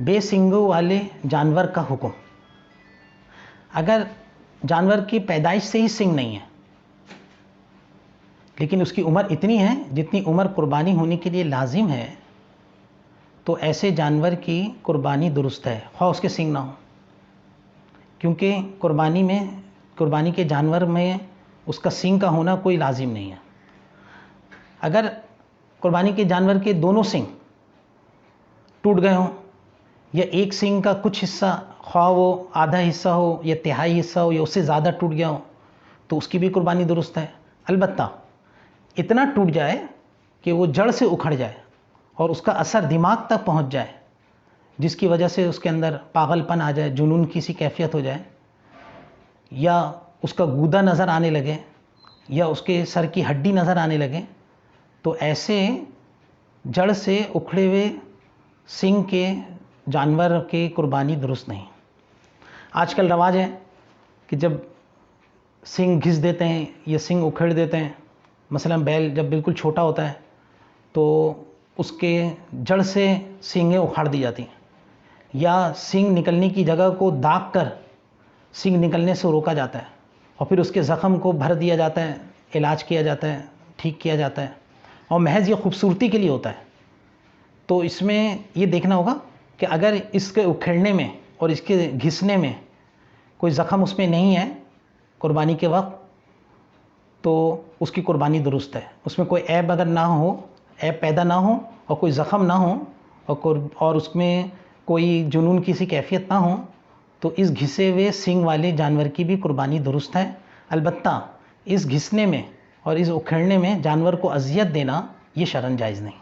بے سنگوں والے جانور کا حکم۔ اگر جانور کی پیدائش سے ہی سنگ نہیں ہے لیکن اس کی عمر اتنی ہے جتنی عمر قربانی ہونے کے لیے لازم ہے، تو ایسے جانور کی قربانی درست ہے، خواہ اس کے سنگ نہ ہوں، کیونکہ قربانی کے جانور میں اس کا سنگ کا ہونا کوئی لازم نہیں ہے۔ اگر قربانی کے جانور کے دونوں سنگ ٹوٹ گئے ہوں یا ایک سنگ کا کچھ حصہ، خواہ وہ آدھا حصہ ہو یا تہائی حصہ ہو یا اس سے زیادہ ٹوٹ گیا ہو، تو اس کی بھی قربانی درست ہے۔ البتہ اتنا ٹوٹ جائے کہ وہ جڑ سے اکھڑ جائے اور اس کا اثر دماغ تک پہنچ جائے، جس کی وجہ سے اس کے اندر پاگل پن آ جائے، جنون کی سی کیفیت ہو جائے، یا اس کا گودا نظر آنے لگے یا اس کے سر کی ہڈی نظر آنے لگے، تو ایسے جڑ سے اکھڑے ہوئے سنگ کے جانور کی قربانی درست نہیں۔ آج کل رواج ہے کہ جب سنگ گھس دیتے ہیں یا سنگ اکھڑ دیتے ہیں، مثلا بیل جب بالکل چھوٹا ہوتا ہے تو اس کے جڑ سے سنگیں اکھاڑ دی جاتی ہیں، یا سنگ نکلنے کی جگہ کو داغ کر سنگ نکلنے سے روکا جاتا ہے اور پھر اس کے زخم کو بھر دیا جاتا ہے، علاج کیا جاتا ہے، ٹھیک کیا جاتا ہے، اور محض یہ خوبصورتی کے لیے ہوتا ہے۔ تو اس میں یہ دیکھنا ہوگا کہ اگر اس کے اکھڑنے میں اور اس کے گھسنے میں کوئی زخم اس میں نہیں ہے قربانی کے وقت، تو اس کی قربانی درست ہے۔ اس میں کوئی عیب اگر نہ ہو، عیب پیدا نہ ہو اور کوئی زخم نہ ہو اور اس میں کوئی جنون کی سی کیفیت نہ ہو، تو اس گھسے ہوئے سنگ والے جانور کی بھی قربانی درست ہے۔ البتہ اس گھسنے میں اور اس اکھڑنے میں جانور کو اذیت دینا یہ شرعاً جائز نہیں۔